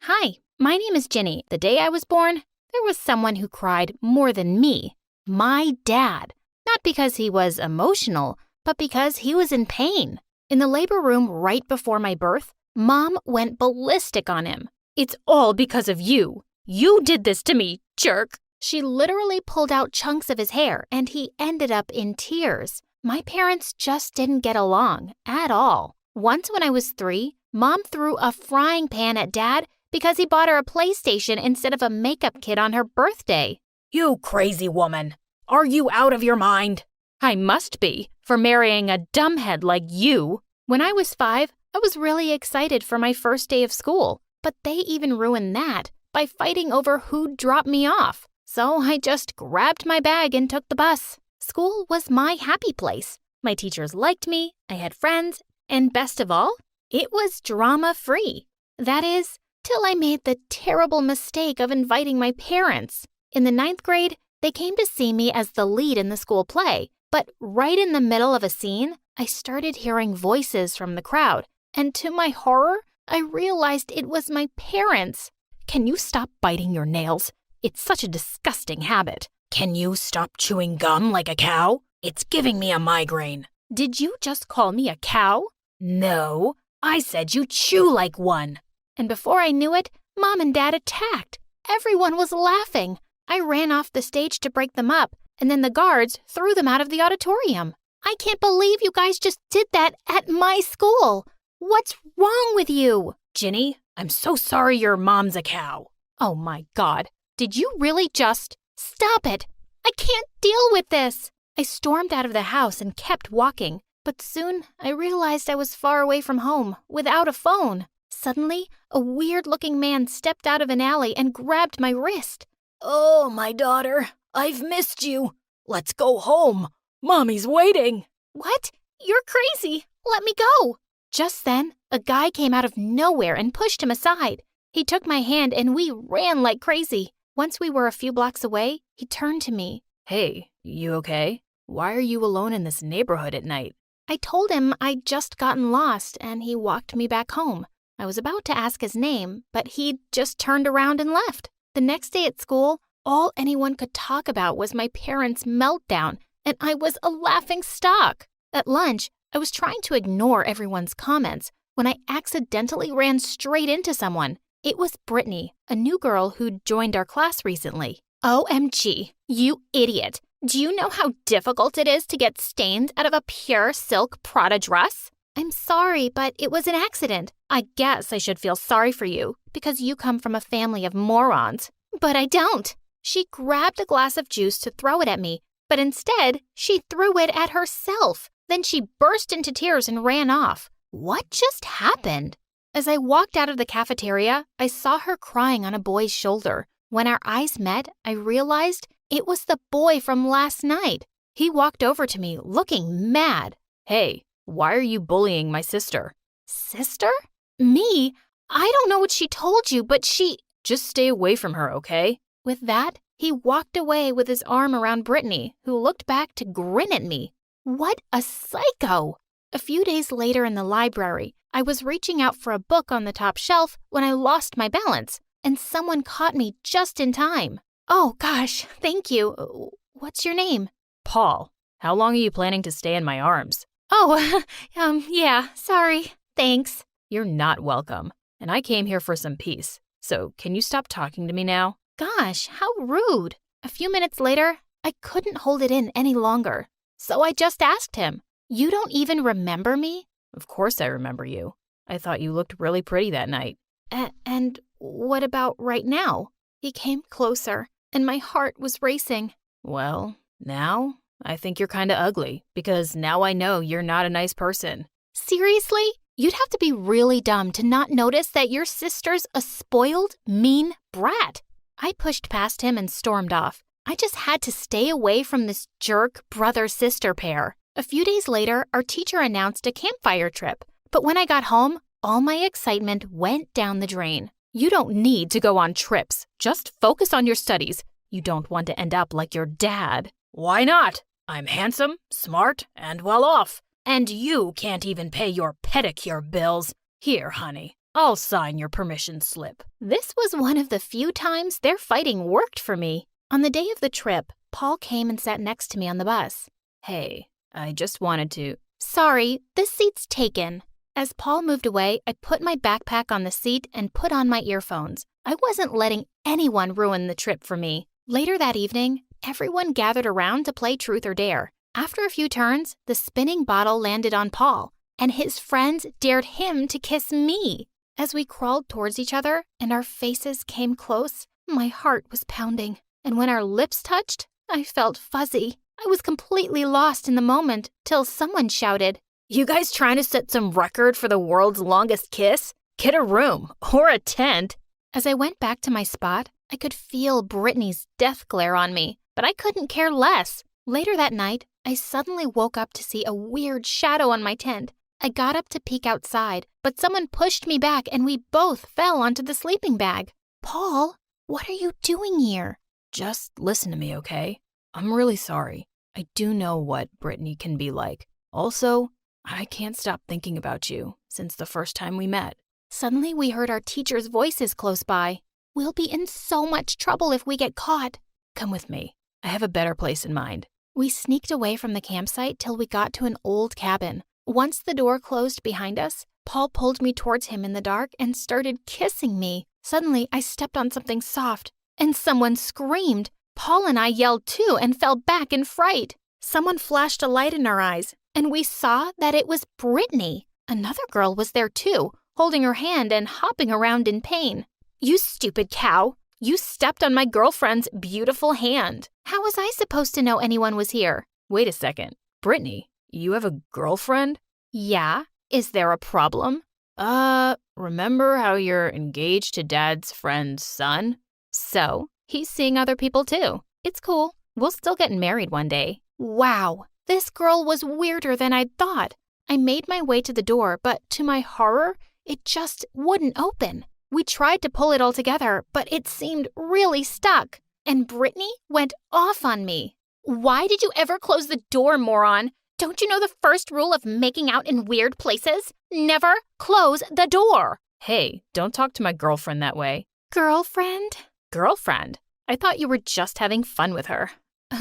Hi, my name is Ginny. The day I was born, there was someone who cried more than me. My dad. Not because he was emotional, but because he was in pain. In the labor room right before my birth, Mom went ballistic on him. "It's all because of you. You did this to me, jerk." She literally pulled out chunks of his hair, and he ended up in tears. My parents just didn't get along at all. Once when I was 3, Mom threw a frying pan at Dad because he bought her a PlayStation instead of a makeup kit on her birthday. "You crazy woman! Are you out of your mind?" I must be, for marrying a dumbhead like you. When I was 5, I was really excited for my first day of school, but they even ruined that by fighting over who'd drop me off. So I just grabbed my bag and took the bus. School was my happy place. My teachers liked me, I had friends, and best of all, it was drama-free. That is, till I made the terrible mistake of inviting my parents. In the 9th grade, they came to see me as the lead in the school play, but right in the middle of a scene, I started hearing voices from the crowd, and to my horror, I realized it was my parents. "Can you stop biting your nails? It's such a disgusting habit." "Can you stop chewing gum like a cow? It's giving me a migraine." "Did you just call me a cow?" "No, I said you chew like one." And before I knew it, Mom and Dad attacked. Everyone was laughing. I ran off the stage to break them up, and then the guards threw them out of the auditorium. I can't believe you guys just did that at my school. What's wrong with you? "Ginny, I'm so sorry your mom's a cow." Oh my God, did you really just... Stop it! I can't deal with this! I stormed out of the house and kept walking, but soon I realized I was far away from home, without a phone. Suddenly, a weird-looking man stepped out of an alley and grabbed my wrist. "Oh, my daughter, I've missed you. Let's go home. Mommy's waiting." "What? You're crazy. Let me go." Just then, a guy came out of nowhere and pushed him aside. He took my hand and we ran like crazy. Once we were a few blocks away, he turned to me. "Hey, you okay? Why are you alone in this neighborhood at night?" I told him I'd just gotten lost and he walked me back home. I was about to ask his name, but he'd just turned around and left. The next day at school, all anyone could talk about was my parents' meltdown, and I was a laughing stock. At lunch, I was trying to ignore everyone's comments when I accidentally ran straight into someone. It was Brittany, a new girl who'd joined our class recently. OMG, you idiot. Do you know how difficult it is to get stains out of a pure silk Prada dress? I'm sorry, but it was an accident. I guess I should feel sorry for you because you come from a family of morons. But I don't. She grabbed a glass of juice to throw it at me, but instead, she threw it at herself. Then she burst into tears and ran off. What just happened? As I walked out of the cafeteria, I saw her crying on a boy's shoulder. When our eyes met, I realized it was the boy from last night. He walked over to me, looking mad. "Hey, why are you bullying my sister?" "Sister? Me? I don't know what she told you, but she..." "Just stay away from her, okay?" With that, he walked away with his arm around Brittany, who looked back to grin at me. What a psycho! A few days later in the library, I was reaching out for a book on the top shelf when I lost my balance, and someone caught me just in time. "Oh gosh, thank you. What's your name?" "Paul. How long are you planning to stay in my arms?" "Oh, yeah, sorry. Thanks." "You're not welcome, and I came here for some peace. So can you stop talking to me now?" Gosh, how rude. A few minutes later, I couldn't hold it in any longer. So I just asked him, "You don't even remember me?" "Of course I remember you. I thought you looked really pretty that night." And what about right now?" He came closer, and my heart was racing. "Well, now I think you're kind of ugly, because now I know you're not a nice person." "Seriously? You'd have to be really dumb to not notice that your sister's a spoiled, mean brat." I pushed past him and stormed off. I just had to stay away from this jerk brother-sister pair. A few days later, our teacher announced a campfire trip. But when I got home, all my excitement went down the drain. "You don't need to go on trips. Just focus on your studies. You don't want to end up like your dad." "Why not? I'm handsome, smart, and well off. And you can't even pay your pedicure bills. Here, honey, I'll sign your permission slip. This was one of the few times their fighting worked for me. On the day of the trip, Paul came and sat next to me on the bus. Hey, I just wanted to... Sorry, this seat's taken. As Paul moved away, I put my backpack on the seat and put on my earphones. I wasn't letting anyone ruin the trip for me. Later that evening, everyone gathered around to play Truth or Dare. After a few turns, the spinning bottle landed on Paul, and his friends dared him to kiss me. As we crawled towards each other and our faces came close, my heart was pounding. And when our lips touched, I felt fuzzy. I was completely lost in the moment till someone shouted, You guys trying to set some record for the world's longest kiss? Get a room or a tent. As I went back to my spot, I could feel Brittany's death glare on me, but I couldn't care less. Later that night, I suddenly woke up to see a weird shadow on my tent. I got up to peek outside, but someone pushed me back and we both fell onto the sleeping bag. Paul, what are you doing here? Just listen to me, okay? I'm really sorry. I do know what Brittany can be like. Also, I can't stop thinking about you since the first time we met. Suddenly, we heard our teachers' voices close by. We'll be in so much trouble if we get caught. Come with me. I have a better place in mind. We sneaked away from the campsite till we got to an old cabin. Once the door closed behind us, Paul pulled me towards him in the dark and started kissing me. Suddenly, I stepped on something soft, and someone screamed. Paul and I yelled too and fell back in fright. Someone flashed a light in our eyes, and we saw that it was Brittany. Another girl was there too, holding her hand and hopping around in pain. You stupid cow! You stepped on my girlfriend's beautiful hand. How was I supposed to know anyone was here? Wait a second. Brittany, you have a girlfriend? Yeah. Is there a problem? Remember how you're engaged to Dad's friend's son? So, he's seeing other people too. It's cool. We'll still get married one day. Wow, this girl was weirder than I'd thought. I made my way to the door, but to my horror, it just wouldn't open. We tried to pull it all together, but it seemed really stuck. And Brittany went off on me. Why did you ever close the door, moron? Don't you know the first rule of making out in weird places? Never close the door. Hey, don't talk to my girlfriend that way. Girlfriend? Girlfriend? I thought you were just having fun with her.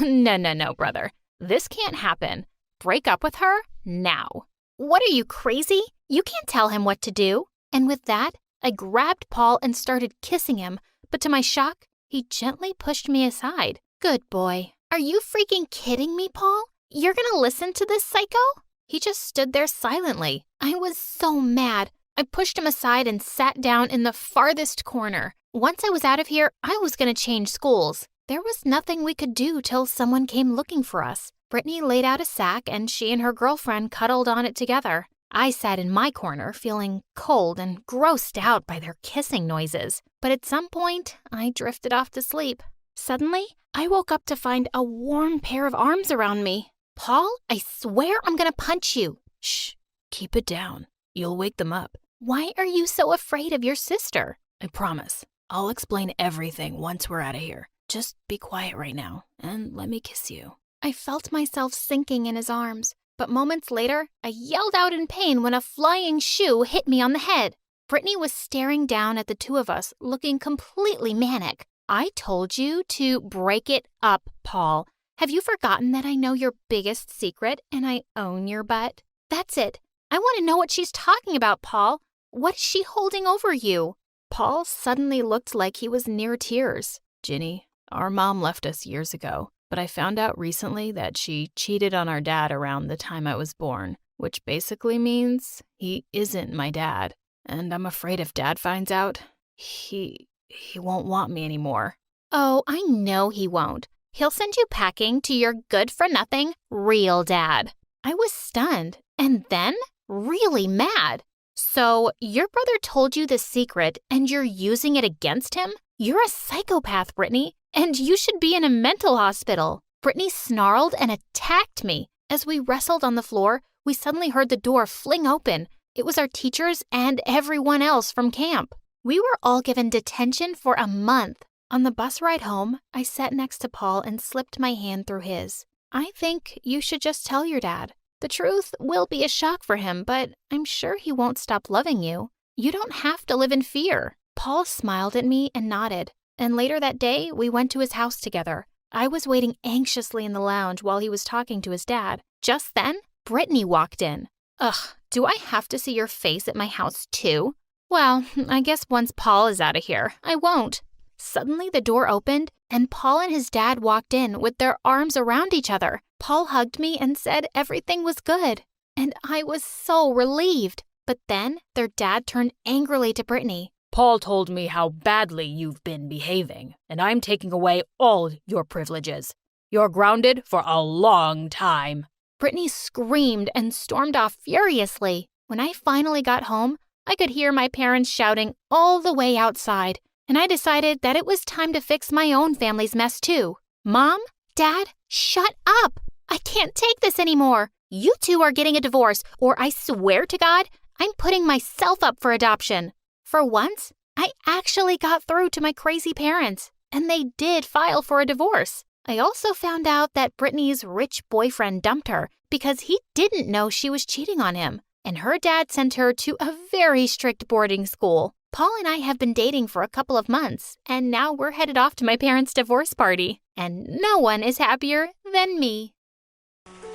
No, brother. This can't happen. Break up with her now. What are you, crazy? You can't tell him what to do. And with that, I grabbed Paul and started kissing him, but to my shock, he gently pushed me aside. Good boy. Are you freaking kidding me, Paul? You're gonna listen to this psycho? He just stood there silently. I was so mad. I pushed him aside and sat down in the farthest corner. Once I was out of here, I was gonna change schools. There was nothing we could do till someone came looking for us. Brittany laid out a sack and she and her girlfriend cuddled on it together. I sat in my corner feeling cold and grossed out by their kissing noises. But at some point, I drifted off to sleep. Suddenly, I woke up to find a warm pair of arms around me. Paul, I swear I'm gonna punch you. Shh, keep it down. You'll wake them up. Why are you so afraid of your sister? I promise. I'll explain everything once we're out of here. Just be quiet right now and let me kiss you. I felt myself sinking in his arms, but moments later, I yelled out in pain when a flying shoe hit me on the head. Brittany was staring down at the two of us, looking completely manic. I told you to break it up, Paul. Have you forgotten that I know your biggest secret and I own your butt? That's it. I want to know what she's talking about, Paul. What is she holding over you? Paul suddenly looked like he was near tears. Ginny, our mom left us years ago, but I found out recently that she cheated on our dad around the time I was born, which basically means he isn't my dad. And I'm afraid if Dad finds out, he won't want me anymore. Oh, I know he won't. He'll send you packing to your good-for-nothing real dad. I was stunned and then really mad. So your brother told you the secret and you're using it against him? You're a psychopath, Brittany, and you should be in a mental hospital. Brittany snarled and attacked me. As we wrestled on the floor, we suddenly heard the door fling open. It was our teachers and everyone else from camp. We were all given detention for a month. On the bus ride home, I sat next to Paul and slipped my hand through his. I think you should just tell your dad. The truth will be a shock for him, but I'm sure he won't stop loving you. You don't have to live in fear. Paul smiled at me and nodded. And later that day, we went to his house together. I was waiting anxiously in the lounge while he was talking to his dad. Just then, Brittany walked in. Ugh, do I have to see your face at my house too? Well, I guess once Paul is out of here, I won't. Suddenly the door opened and Paul and his dad walked in with their arms around each other. Paul hugged me and said everything was good. And I was so relieved. But then their dad turned angrily to Brittany. Paul told me how badly you've been behaving, and I'm taking away all your privileges. You're grounded for a long time. Brittany screamed and stormed off furiously. When I finally got home, I could hear my parents shouting all the way outside, and I decided that it was time to fix my own family's mess too. Mom, Dad, shut up! I can't take this anymore. You two are getting a divorce, or I swear to God, I'm putting myself up for adoption. For once, I actually got through to my crazy parents, and they did file for a divorce. I also found out that Brittany's rich boyfriend dumped her because he didn't know she was cheating on him, and her dad sent her to a very strict boarding school. Paul and I have been dating for a couple of months, and now we're headed off to my parents' divorce party, and no one is happier than me.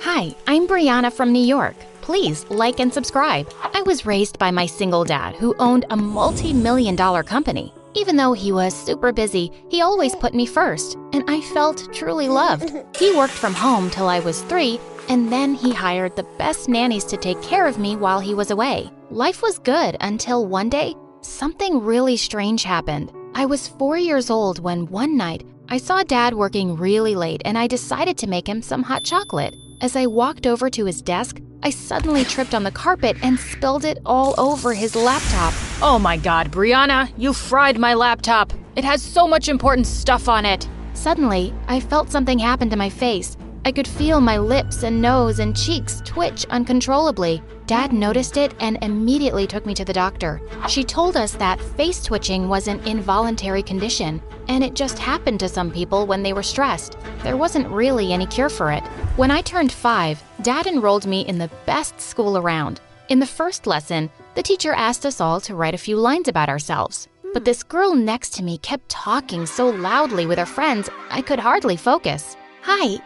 Hi, I'm Brianna from New York. Please like and subscribe. I was raised by my single dad who owned a multi-million-dollar company. Even though he was super busy, he always put me first, and I felt truly loved. He worked from home till I was 3, and then he hired the best nannies to take care of me while he was away. Life was good until one day, something really strange happened. I was 4 years old when one night, I saw Dad working really late and I decided to make him some hot chocolate. As I walked over to his desk, I suddenly tripped on the carpet and spilled it all over his laptop. Oh my God, Brianna, you fried my laptop. It has so much important stuff on it. Suddenly, I felt something happen to my face. I could feel my lips and nose and cheeks twitch uncontrollably. Dad noticed it and immediately took me to the doctor. She told us that face twitching was an involuntary condition, and it just happened to some people when they were stressed. There wasn't really any cure for it. When I turned 5, Dad enrolled me in the best school around. In the first lesson, the teacher asked us all to write a few lines about ourselves. But this girl next to me kept talking so loudly with her friends, I could hardly focus. Hi,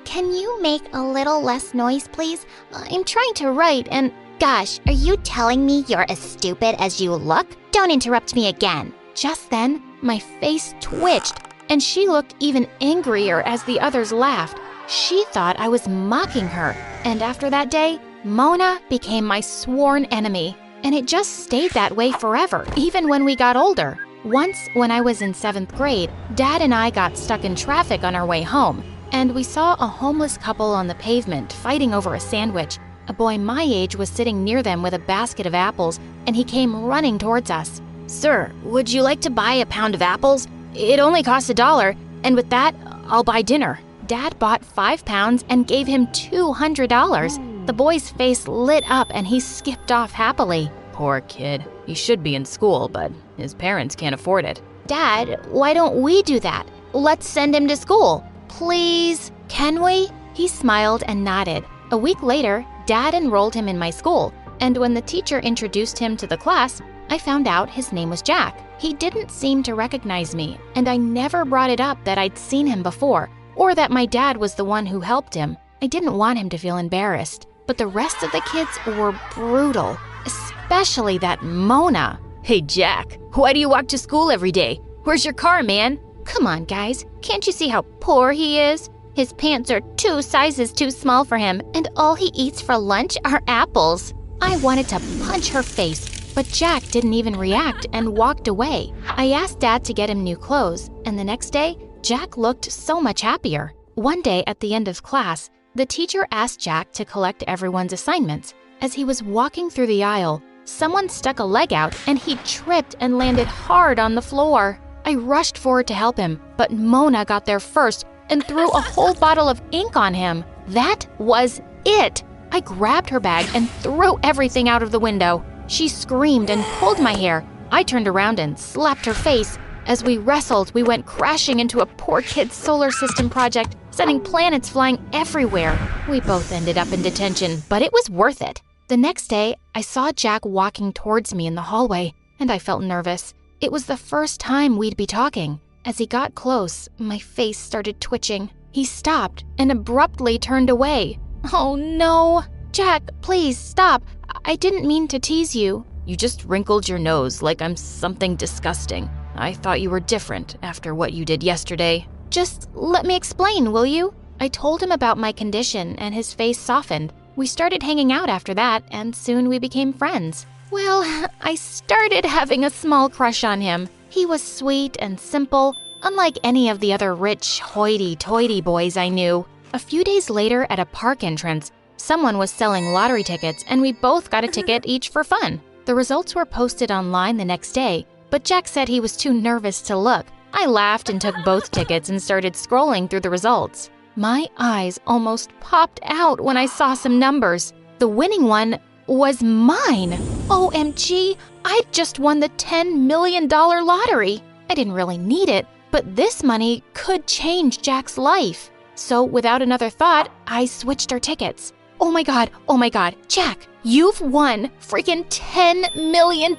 can you make a little less noise, please? I'm trying to write and… Gosh, are you telling me you're as stupid as you look? Don't interrupt me again. Just then, my face twitched, and she looked even angrier as the others laughed. She thought I was mocking her, and after that day, Mona became my sworn enemy. And it just stayed that way forever, even when we got older. Once, when I was in 7th grade, Dad and I got stuck in traffic on our way home, and we saw a homeless couple on the pavement fighting over a sandwich. A boy my age was sitting near them with a basket of apples, and he came running towards us. "Sir, would you like to buy a pound of apples? It only costs $1, and with that, I'll buy dinner." Dad bought 5 pounds and gave him $200. The boy's face lit up and he skipped off happily. Poor kid. He should be in school, but his parents can't afford it. Dad, why don't we do that? Let's send him to school. Please, can we? He smiled and nodded. A week later, Dad enrolled him in my school, and when the teacher introduced him to the class, I found out his name was Jack. He didn't seem to recognize me, and I never brought it up that I'd seen him before, or that my dad was the one who helped him. I didn't want him to feel embarrassed, but the rest of the kids were brutal, especially that Mona. Hey, Jack, why do you walk to school every day? Where's your car, man? Come on, guys. Can't you see how poor he is? His pants are 2 sizes too small for him, and all he eats for lunch are apples. I wanted to punch her face, but Jack didn't even react and walked away. I asked Dad to get him new clothes, and the next day, Jack looked so much happier. One day at the end of class, the teacher asked Jack to collect everyone's assignments. As he was walking through the aisle, someone stuck a leg out and he tripped and landed hard on the floor. I rushed forward to help him, but Mona got there first and threw a whole bottle of ink on him. That was it. I grabbed her bag and threw everything out of the window. She screamed and pulled my hair. I turned around and slapped her face. As we wrestled, we went crashing into a poor kid's solar system project, sending planets flying everywhere. We both ended up in detention, but it was worth it. The next day, I saw Jack walking towards me in the hallway, and I felt nervous. It was the first time we'd be talking. As he got close, my face started twitching. He stopped and abruptly turned away. Oh no! Jack, please stop. I didn't mean to tease you. You just wrinkled your nose like I'm something disgusting. I thought you were different after what you did yesterday. Just let me explain, will you? I told him about my condition and his face softened. We started hanging out after that, and soon we became friends. Well, I started having a small crush on him. He was sweet and simple, unlike any of the other rich, hoity-toity boys I knew. A few days later, at a park entrance, someone was selling lottery tickets, and we both got a ticket each for fun. The results were posted online the next day, but Jack said he was too nervous to look. I laughed and took both tickets and started scrolling through the results. My eyes almost popped out when I saw some numbers. The winning one was mine. OMG, I just won the $10 million lottery. I didn't really need it, but this money could change Jack's life. So without another thought, I switched our tickets. Oh my God, Jack, you've won freaking $10 million.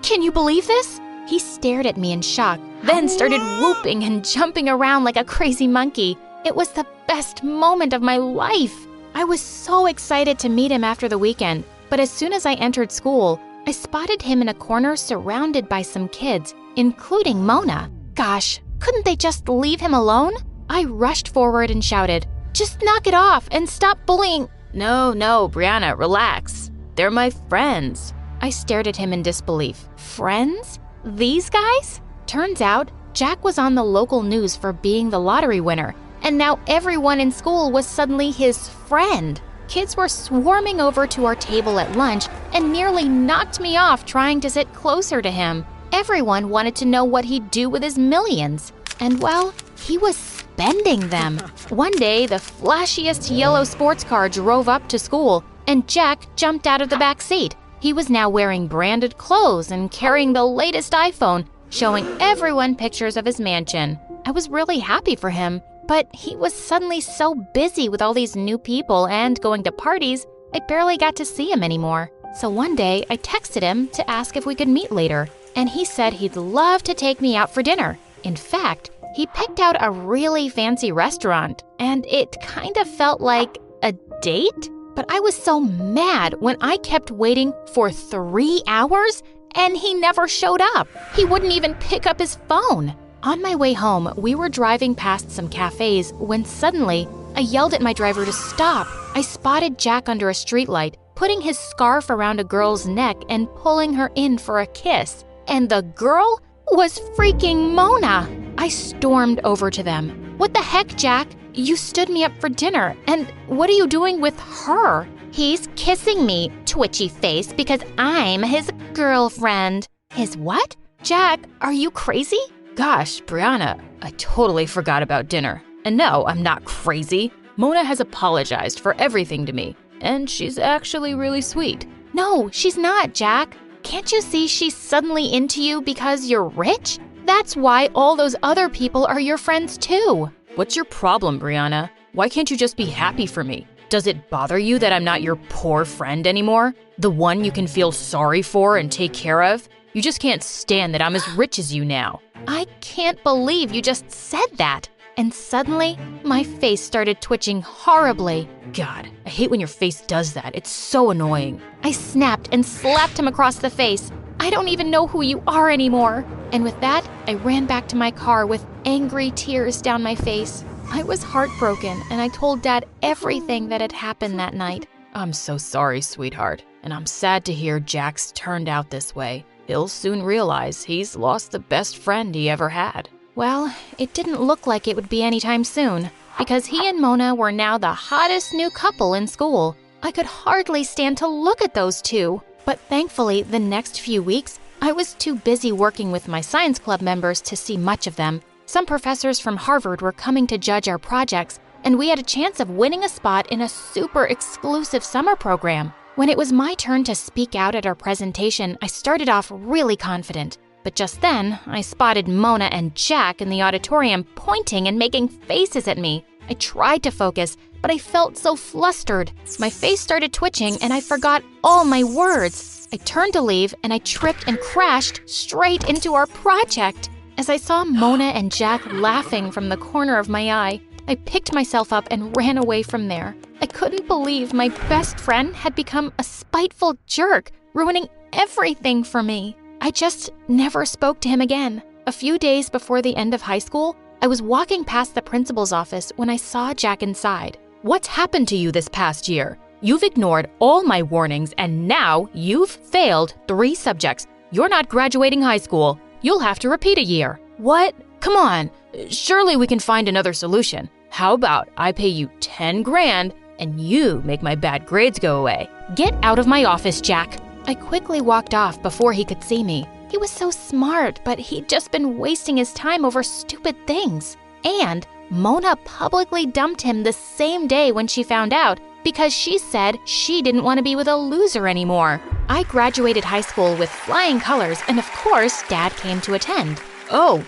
Can you believe this? He stared at me in shock, then started whooping and jumping around like a crazy monkey. It was the best moment of my life. I was so excited to meet him after the weekend, but as soon as I entered school, I spotted him in a corner surrounded by some kids, including Mona. Gosh, couldn't they just leave him alone? I rushed forward and shouted, "Just knock it off and stop bullying." No, Brianna, relax. They're my friends. I stared at him in disbelief. Friends? These guys? Turns out, Jack was on the local news for being the lottery winner, and now everyone in school was suddenly his friend. Kids were swarming over to our table at lunch and nearly knocked me off trying to sit closer to him. Everyone wanted to know what he'd do with his millions. And well, he was spending them. One day, the flashiest yellow sports car drove up to school, and Jack jumped out of the back seat. He was now wearing branded clothes and carrying the latest iPhone, showing everyone pictures of his mansion. I was really happy for him, but he was suddenly so busy with all these new people and going to parties, I barely got to see him anymore. So one day, I texted him to ask if we could meet later, and he said he'd love to take me out for dinner. In fact, he picked out a really fancy restaurant, and it kind of felt like a date? But I was so mad when I kept waiting for 3 hours and he never showed up. He wouldn't even pick up his phone. On my way home, we were driving past some cafes when suddenly I yelled at my driver to stop. I spotted Jack under a streetlight, putting his scarf around a girl's neck and pulling her in for a kiss. And the girl was freaking Mona. I stormed over to them. What the heck, Jack? You stood me up for dinner, and what are you doing with her? He's kissing me, twitchy face, because I'm his girlfriend. His what? Jack, are you crazy? Gosh, Brianna, I totally forgot about dinner. And no, I'm not crazy. Mona has apologized for everything to me, and she's actually really sweet. No, she's not, Jack. Can't you see she's suddenly into you because you're rich? That's why all those other people are your friends too. What's your problem, Brianna? Why can't you just be happy for me? Does it bother you that I'm not your poor friend anymore? The one you can feel sorry for and take care of? You just can't stand that I'm as rich as you now. I can't believe you just said that. And suddenly, my face started twitching horribly. God, I hate when your face does that. It's so annoying. I snapped and slapped him across the face. I don't even know who you are anymore. And with that, I ran back to my car with angry tears down my face. I was heartbroken, and I told Dad everything that had happened that night. I'm so sorry, sweetheart, and I'm sad to hear Jack's turned out this way. He'll soon realize he's lost the best friend he ever had. Well, it didn't look like it would be anytime soon, because he and Mona were now the hottest new couple in school. I could hardly stand to look at those two. But thankfully, the next few weeks, I was too busy working with my science club members to see much of them. Some professors from Harvard were coming to judge our projects, and we had a chance of winning a spot in a super exclusive summer program. When it was my turn to speak out at our presentation, I started off really confident. But just then, I spotted Mona and Jack in the auditorium pointing and making faces at me. I tried to focus, but I felt so flustered. My face started twitching and I forgot all my words. I turned to leave and I tripped and crashed straight into our project. As I saw Mona and Jack laughing from the corner of my eye, I picked myself up and ran away from there. I couldn't believe my best friend had become a spiteful jerk, ruining everything for me. I just never spoke to him again. A few days before the end of high school, I was walking past the principal's office when I saw Jack inside. What's happened to you this past year? You've ignored all my warnings and now you've failed 3 subjects. You're not graduating high school. You'll have to repeat a year. What? Come on. Surely we can find another solution. How about I pay you 10 grand and you make my bad grades go away? Get out of my office, Jack. I quickly walked off before he could see me. He was so smart, but he'd just been wasting his time over stupid things. And Mona publicly dumped him the same day when she found out because she said she didn't want to be with a loser anymore. I graduated high school with flying colors, and of course, Dad came to attend. Oh,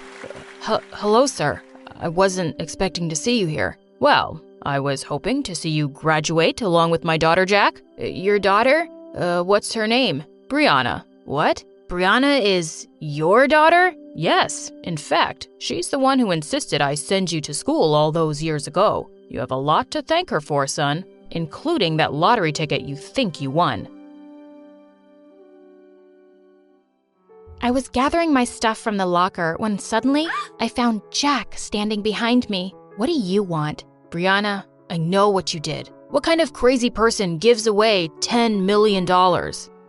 hello, sir. I wasn't expecting to see you here. Well, I was hoping to see you graduate along with my daughter, Jack. Your daughter? What's her name? Brianna. What? Brianna is your daughter? Yes. In fact, she's the one who insisted I send you to school all those years ago. You have a lot to thank her for, son, including that lottery ticket you think you won. I was gathering my stuff from the locker when suddenly I found Jack standing behind me. What do you want? Brianna, I know what you did. What kind of crazy person gives away $10 million?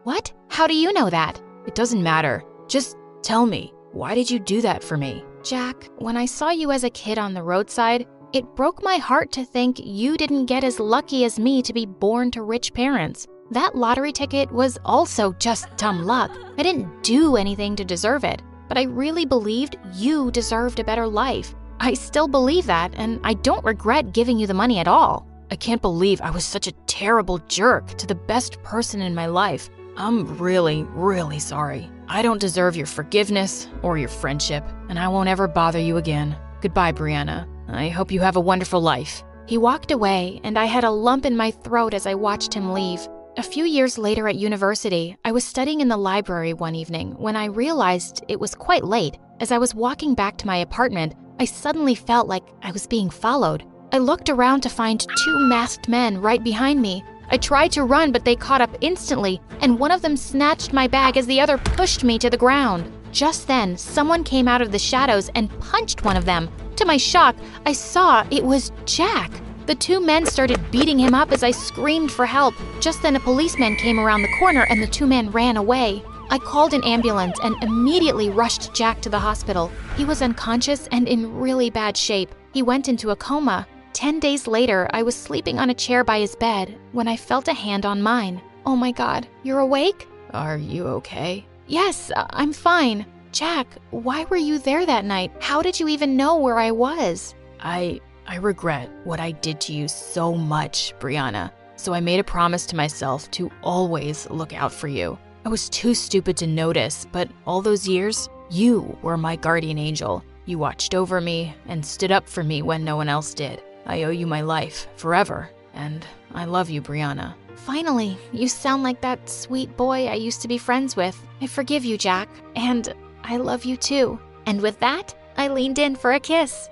What? How do you know that? It doesn't matter. Just tell me, why did you do that for me? Jack, when I saw you as a kid on the roadside, it broke my heart to think you didn't get as lucky as me to be born to rich parents. That lottery ticket was also just dumb luck. I didn't do anything to deserve it, but I really believed you deserved a better life. I still believe that, and I don't regret giving you the money at all. I can't believe I was such a terrible jerk to the best person in my life. I'm really, really sorry. I don't deserve your forgiveness or your friendship, and I won't ever bother you again. Goodbye, Brianna. I hope you have a wonderful life. He walked away, and I had a lump in my throat as I watched him leave. A few years later at university, I was studying in the library one evening when I realized it was quite late. As I was walking back to my apartment, I suddenly felt like I was being followed. I looked around to find 2 masked men right behind me. I tried to run, but they caught up instantly, and one of them snatched my bag as the other pushed me to the ground. Just then, someone came out of the shadows and punched one of them. To my shock, I saw it was Jack. The 2 men started beating him up as I screamed for help. Just then, a policeman came around the corner and the 2 men ran away. I called an ambulance and immediately rushed Jack to the hospital. He was unconscious and in really bad shape. He went into a coma. 10 days later, I was sleeping on a chair by his bed when I felt a hand on mine. Oh my God, you're awake? Are you okay? Yes, I'm fine. Jack, why were you there that night? How did you even know where I was? I regret what I did to you so much, Brianna. So I made a promise to myself to always look out for you. I was too stupid to notice, but all those years, you were my guardian angel. You watched over me and stood up for me when no one else did. I owe you my life forever, and I love you, Brianna. Finally, you sound like that sweet boy I used to be friends with. I forgive you, Jack, and I love you too. And with that, I leaned in for a kiss.